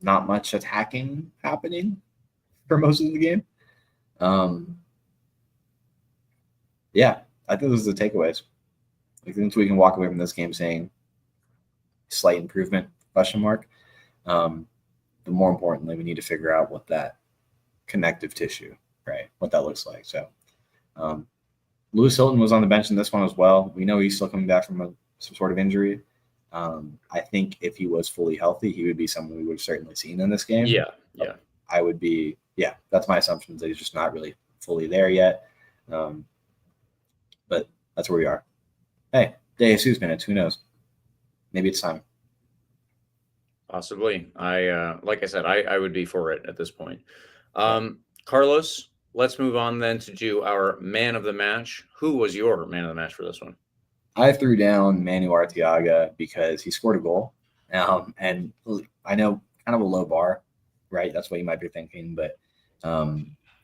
much attacking happening for most of the game. Yeah, I think those are the takeaways. I think we can walk away from this game saying slight improvement, ? But more importantly, we need to figure out what that connective tissue, right, what that looks like. So Lewis Hilton was on the bench in this one as well. We know he's still coming back from some sort of injury. I think if he was fully healthy, he would be someone we would have certainly seen in this game. Yeah. I would be, that's my assumption, that he's just not really fully there yet. But that's where we are. Hey, De Jesus minutes, who knows? Maybe it's time. Possibly. Like I said, I would be for it at this point. Carlos, let's move on then to do our man of the match. Who was your man of the match for this one? I threw down Manu Arteaga because he scored a goal. And I know kind of a low bar, right? That's what you might be thinking. But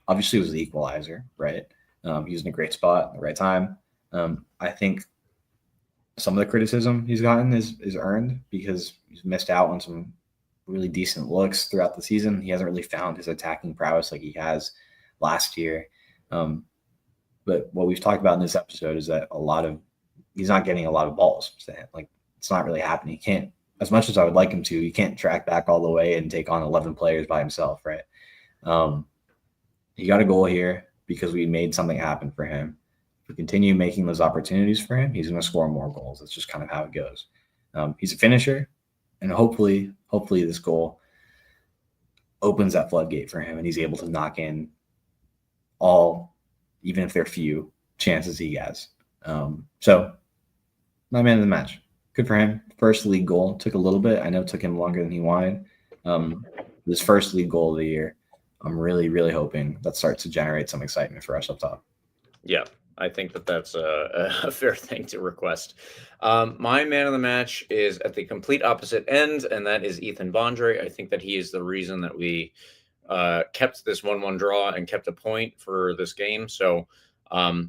obviously it was the equalizer, right? He was in a great spot at the right time. I think some of the criticism he's gotten is earned because he's missed out on some really decent looks throughout the season. He hasn't really found his attacking prowess like he has last year. But what we've talked about in this episode is that he's not getting a lot of balls. Like, it's not really happening. He can't, as much as I would like him to, he can't track back all the way and take on 11 players by himself, right? He got a goal here because we made something happen for him. If we continue making those opportunities for him, he's going to score more goals. That's just kind of how it goes. He's a finisher, and hopefully this goal opens that floodgate for him, and he's able to knock in all, even if they're few, chances he has. So my man of the match. Good for him. First league goal. Took a little bit. I know it took him longer than he wanted. This first league goal of the year. I'm really, really hoping that starts to generate some excitement for us up top. Yeah, I think that's a fair thing to request. My man of the match is at the complete opposite end, and that is Ethan Bandre. I think that he is the reason that we kept this 1-1 draw and kept a point for this game. So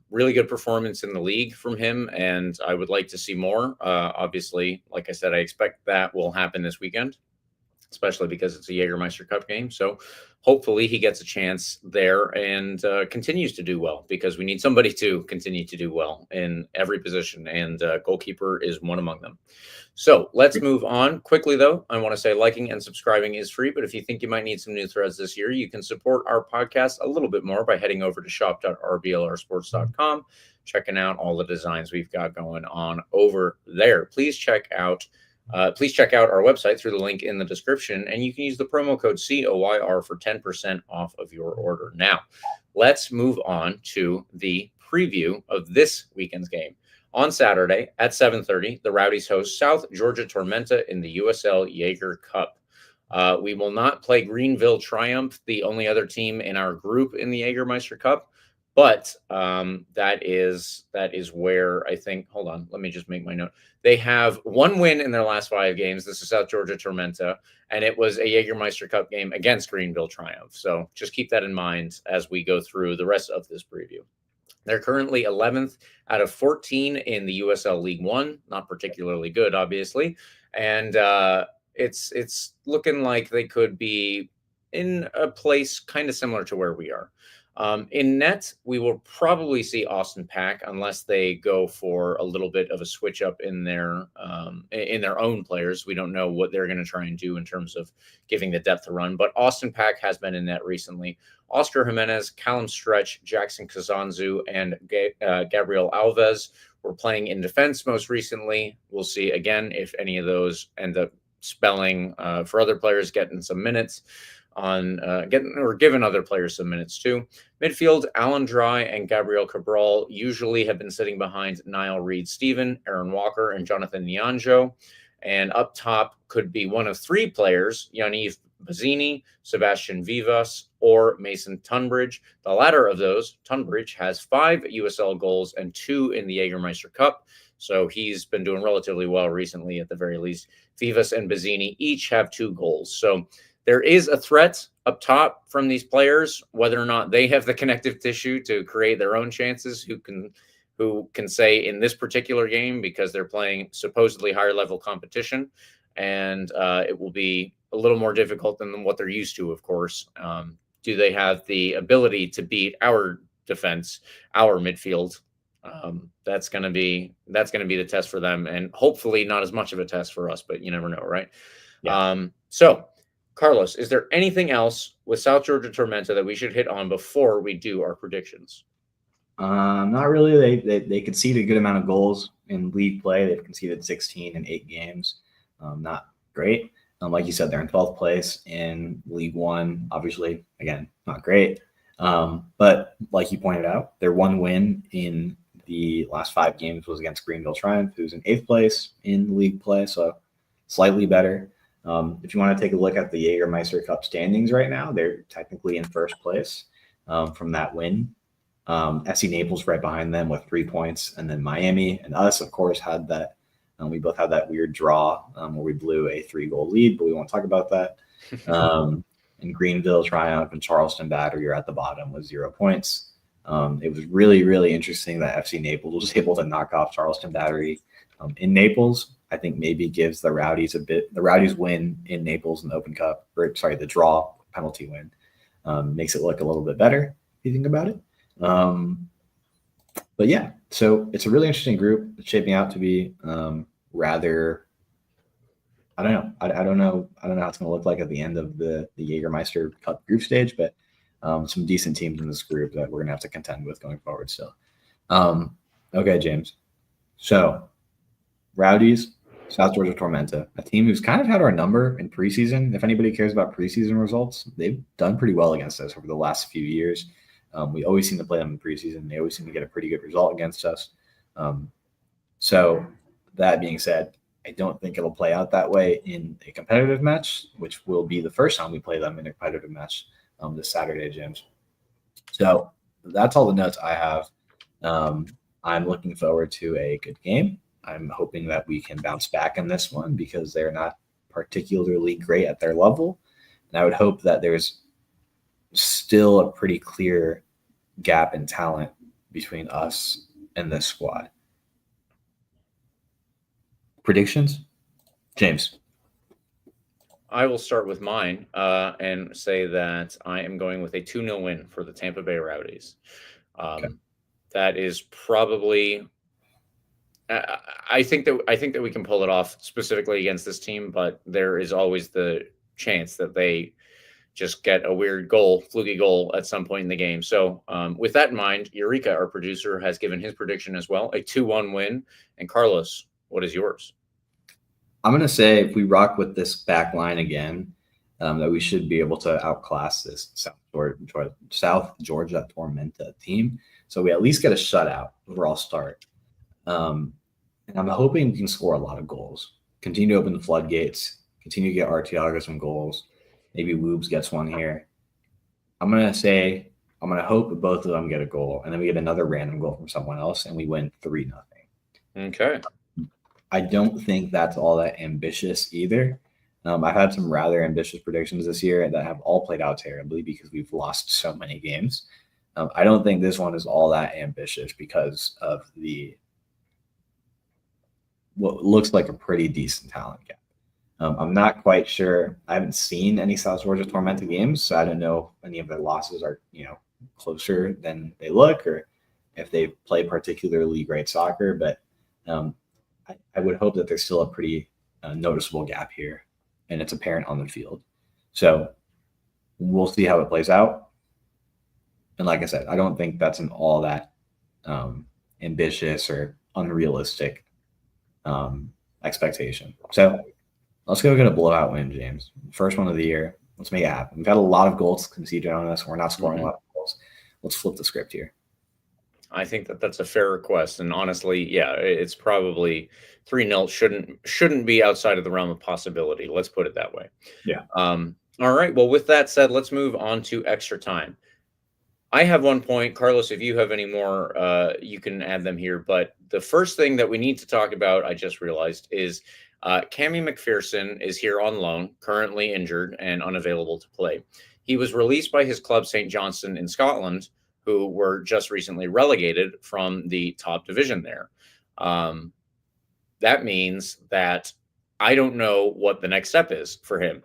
really good performance in the league from him, and I would like to see more. Obviously, like I said, I expect that will happen this weekend, especially because it's a Jager Cup game. So hopefully he gets a chance there and continues to do well, because we need somebody to continue to do well in every position, and goalkeeper is one among them. So let's move on quickly, though. I want to say liking and subscribing is free, but if you think you might need some new threads this year, you can support our podcast a little bit more by heading over to shop.rblrsports.com, checking out all the designs we've got going on over there. Please check out our website through the link in the description, and you can use the promo code COYR for 10% off of your order. Now, let's move on to the preview of this weekend's game. On Saturday at 7:30, the Rowdies host South Georgia Tormenta in the USL Jager Cup. We will not play Greenville Triumph, the only other team in our group in the Jager Cup. But that is where I think, hold on, let me just make my note. They have one win in their last 5 games. This is South Georgia Tormenta, and it was a Jager Cup game against Greenville Triumph. So just keep that in mind as we go through the rest of this preview. They're currently 11th out of 14 in the USL League One. Not particularly good, obviously. And it's looking like they could be in a place kind of similar to where we are. In net, we will probably see Austin Pack unless they go for a little bit of a switch up in their own players. We don't know what they're going to try and do in terms of giving the depth a run, but Austin Pack has been in net recently. Oscar Jimenez, Callum Stretch, Jackson Kazanzu, and Gabriel Alves were playing in defense most recently. We'll see again if any of those end up spelling for other players getting some minutes on giving other players some minutes too. Midfield, Alan Dry and Gabriel Cabral usually have been sitting behind Niall Reed-Stephen, Aaron Walker, and Jonathan Nyanjo. And up top could be one of 3 players, Yaniv Bazzini, Sebastian Vivas, or Mason Tunbridge. The latter of those, Tunbridge, has 5 USL goals and 2 in the Jager Cup. So he's been doing relatively well recently at the very least. Vivas and Bazzini each have 2 goals. So there is a threat up top from these players. Whether or not they have the connective tissue to create their own chances, who can say in this particular game, because they're playing supposedly higher level competition, and it will be a little more difficult than what they're used to, of course. Do they have the ability to beat our defense, our midfield? That's going to be the test for them, and hopefully not as much of a test for us, but you never know, right? Yeah. So Carlos, is there anything else with South Georgia Tormenta that we should hit on before we do our predictions? Not really. They conceded a good amount of goals in league play. They've conceded 16 in 8 games. Not great. Like you said, they're in 12th place in League One. Obviously, again, not great. But like you pointed out, their one win in the last 5 games was against Greenville Triumph, who's in 8th place in league play, so slightly better. If you want to take a look at the Jager Cup standings right now, they're technically in 1st place. from that win. SC Naples right behind them with 3 points, and then Miami and us, of course, had that. We both had that weird draw where we blew a 3-goal lead, but we won't talk about that. And Greenville Triumph and Charleston Battery are at the bottom with 0 points. It was really, really interesting that FC Naples was able to knock off Charleston Battery in Naples. I think maybe gives the Rowdies the Rowdies win in Naples in the Open Cup, the draw penalty win, makes it look a little bit better if you think about it. But yeah, so it's a really interesting group. It's shaping out to be rather. I don't know. I don't know how it's going to look like at the end of the Jägermeister Cup group stage, but some decent teams in this group that we're going to have to contend with going forward still. Okay, James. So, Rowdies, South Georgia Tormenta, a team who's kind of had our number in preseason. If anybody cares about preseason results, they've done pretty well against us over the last few years. We always seem to play them in preseason. They always seem to get a pretty good result against us. So, that being said, I don't think it'll play out that way in a competitive match, which will be the first time we play them in a competitive match this Saturday, James. So that's all the notes I have. I'm looking forward to a good game. I'm hoping that we can bounce back in this one because they're not particularly great at their level. And I would hope that there's still a pretty clear gap in talent between us and this squad. Predictions? James. I will start with mine and say that I am going with a 2-0 win for the Tampa Bay Rowdies. Okay. That is probably I think that we can pull it off specifically against this team, but there is always the chance that they just get a weird fluky goal at some point in the game. So with that in mind, Eureka, our producer, has given his prediction as well, a 2-1 win. And Carlos, what is yours? I'm going to say if we rock with this back line again, that we should be able to outclass this South Georgia Tormenta team. So we at least get a shutout overall start. And I'm hoping we can score a lot of goals, continue to open the floodgates, continue to get Arteaga some goals. Maybe Woobs gets one here. I'm going to hope both of them get a goal, and then we get another random goal from someone else, and we win 3-0. Okay. I don't think that's all that ambitious either. I've had some rather ambitious predictions this year that have all played out terribly because we've lost so many games. I don't think this one is all that ambitious because of what looks like a pretty decent talent gap. I'm not quite sure. I haven't seen any South Georgia Tormenta games, so I don't know if any of their losses are, closer than they look or if they play particularly great soccer. But I would hope that there's still a pretty noticeable gap here, and it's apparent on the field. So we'll see how it plays out. And like I said, I don't think that's an all that ambitious or unrealistic expectation. So let's go get a blowout win, James. First one of the year. Let's make it happen. We've had a lot of goals conceded on us. We're not scoring a lot of goals. Let's flip the script here. I think that that's a fair request, and honestly, yeah, it's probably 3-0 shouldn't be outside of the realm of possibility. Let's put it that way. Yeah. All right. Well, with that said, let's move on to extra time. I have 1 point, Carlos. If you have any more, you can add them here. But the first thing that we need to talk about, I just realized, is Cammy McPherson is here on loan, currently injured and unavailable to play. He was released by his club, St. Johnstone in Scotland, who were just recently relegated from the top division there. That means that I don't know what the next step is for him.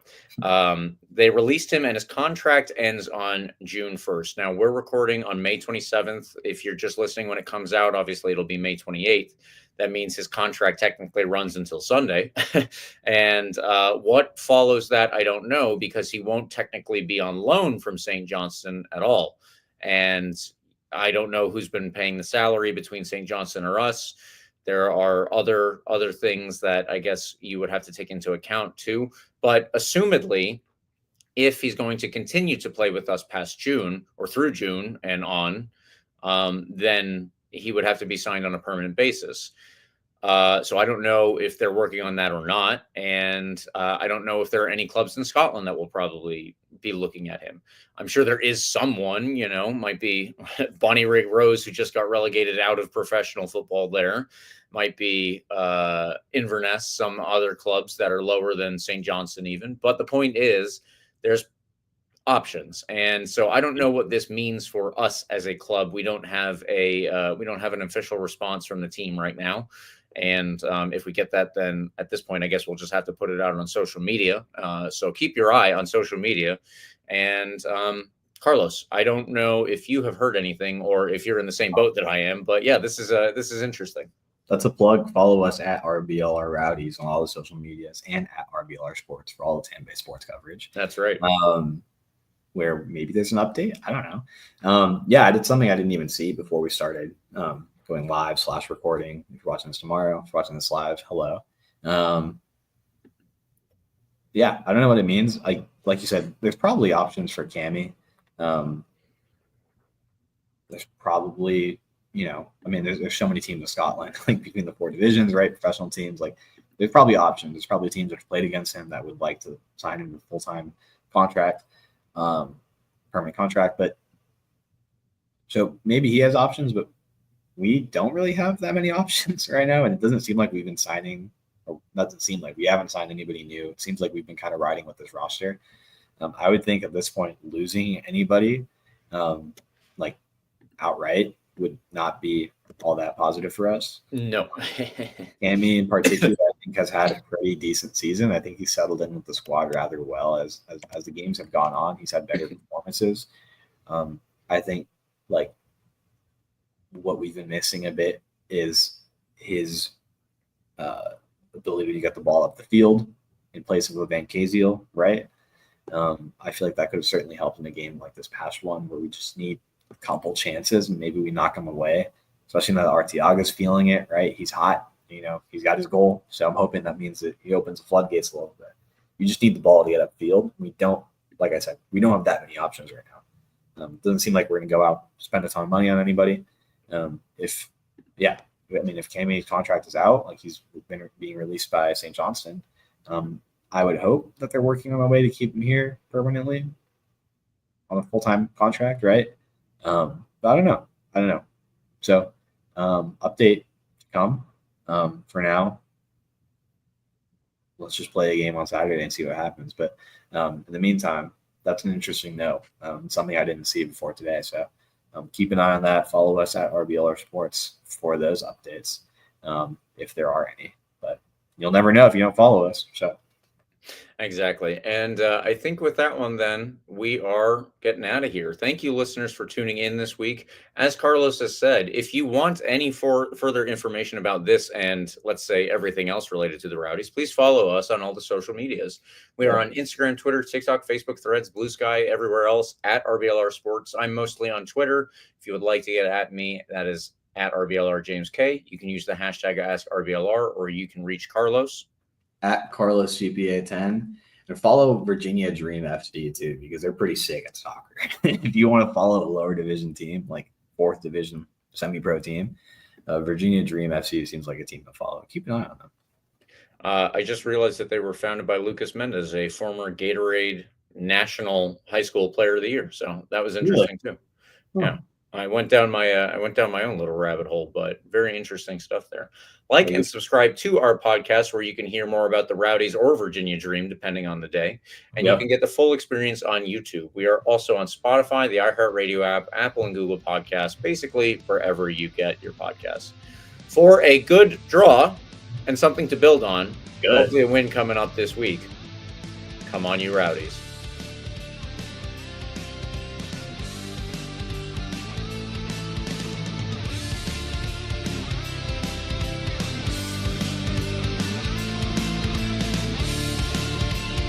They released him and his contract ends on June 1st. Now we're recording on May 27th. If you're just listening when it comes out, obviously it'll be May 28th. That means his contract technically runs until Sunday. And what follows that, I don't know, because he won't technically be on loan from St. Johnstone at all. And I don't know who's been paying the salary between St. Johnstone or us. There are other things that I guess you would have to take into account too. But assumedly, if he's going to continue to play with us past June or through June and on, then he would have to be signed on a permanent basis. So I don't know if they're working on that or not. And I don't know if there are any clubs in Scotland that will probably be looking at him. I'm sure there is someone, might be Bonnie Rig Rose, who just got relegated out of professional football there. Might be Inverness, some other clubs that are lower than St. Johnstone even. But the point is, there's options. And so I don't know what this means for us as a club. We don't have an official response from the team right now. And if we get that, then at this point, I guess we'll just have to put it out on social media. So keep your eye on social media. And Carlos, I don't know if you have heard anything or if you're in the same boat that I am, but yeah, this is interesting. That's a plug. Follow us at RBLR Rowdies on all the social medias and at RBLR Sports for all the Tampa Bay sports coverage. That's right. Where maybe there's an update. I don't know. Yeah, I did something I didn't even see before we started going live / recording. If you're watching this tomorrow, if you're watching this live, hello. Yeah, I don't know what it means. Like you said, there's probably options for Cammy. There's probably, there's so many teams in Scotland, like between the 4 divisions, right? Professional teams, like there's probably options. There's probably teams that have played against him that would like to sign him to a full-time contract, permanent contract. But so maybe he has options, but we don't really have that many options right now. And it doesn't seem like we've been signing, or doesn't seem like we haven't signed anybody new. It seems like we've been kind of riding with this roster. I would think at this point, losing anybody like outright would not be all that positive for us. No. Cammy in particular, I think, has had a pretty decent season. I think he's settled in with the squad rather well as the games have gone on. He's had better performances. I think like what we've been missing a bit is his ability to get the ball up the field in place of a Van Kaziel, right? I feel like that could have certainly helped in a game like this past one where we just need a couple chances and maybe we knock him away, especially now that Arteaga's feeling it, right? He's hot, he's got his goal. So I'm hoping that means that he opens the floodgates a little bit. You just need the ball to get upfield. We don't, like I said, we don't have that many options right now. It doesn't seem like we're going to go out, spend a ton of money on anybody. If Cammy's contract is out, like he's been being released by St. Johnstone, I would hope that they're working on a way to keep him here permanently on a full-time contract, right? But I don't know. So update to come. For now, let's just play a game on Saturday and see what happens. But in the meantime, that's an interesting note, something I didn't see before today. So keep an eye on that. Follow us at RBLR Sports for those updates, if there are any. But you'll never know if you don't follow us. So. Exactly. And I think with that one, then we are getting out of here. Thank you, listeners, for tuning in this week. As Carlos has said, if you want any further information about this and let's say everything else related to the Rowdies, please follow us on all the social medias. We are on Instagram, Twitter, TikTok, Facebook, Threads, Blue Sky, everywhere else at RBLR Sports. I'm mostly on Twitter. If you would like to get at me, that is at RBLR James K. You can use the hashtag AskRBLR, or you can reach Carlos at Carlos GPA10, and follow Virginia Dream FC too, because they're pretty sick at soccer. If you want to follow a lower division team, like 4th division semi-pro team, Virginia Dream FC seems like a team to follow. Keep an eye on them. I just realized that they were founded by Lucas Mendez, a former Gatorade National High School Player of the Year. So that was interesting too. Huh. Yeah. I went down my own little rabbit hole, but very interesting stuff there. Like and subscribe to our podcast where you can hear more about the Rowdies or Virginia Dream, depending on the day. And you can get the full experience on YouTube. We are also on Spotify, the iHeartRadio app, Apple and Google Podcasts, basically wherever you get your podcasts. For a good draw and something to build on, hopefully a win coming up this week. Come on, you Rowdies.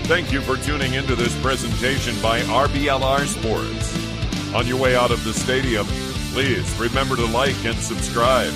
Thank you for tuning into this presentation by RBLR Sports. On your way out of the stadium, please remember to like and subscribe.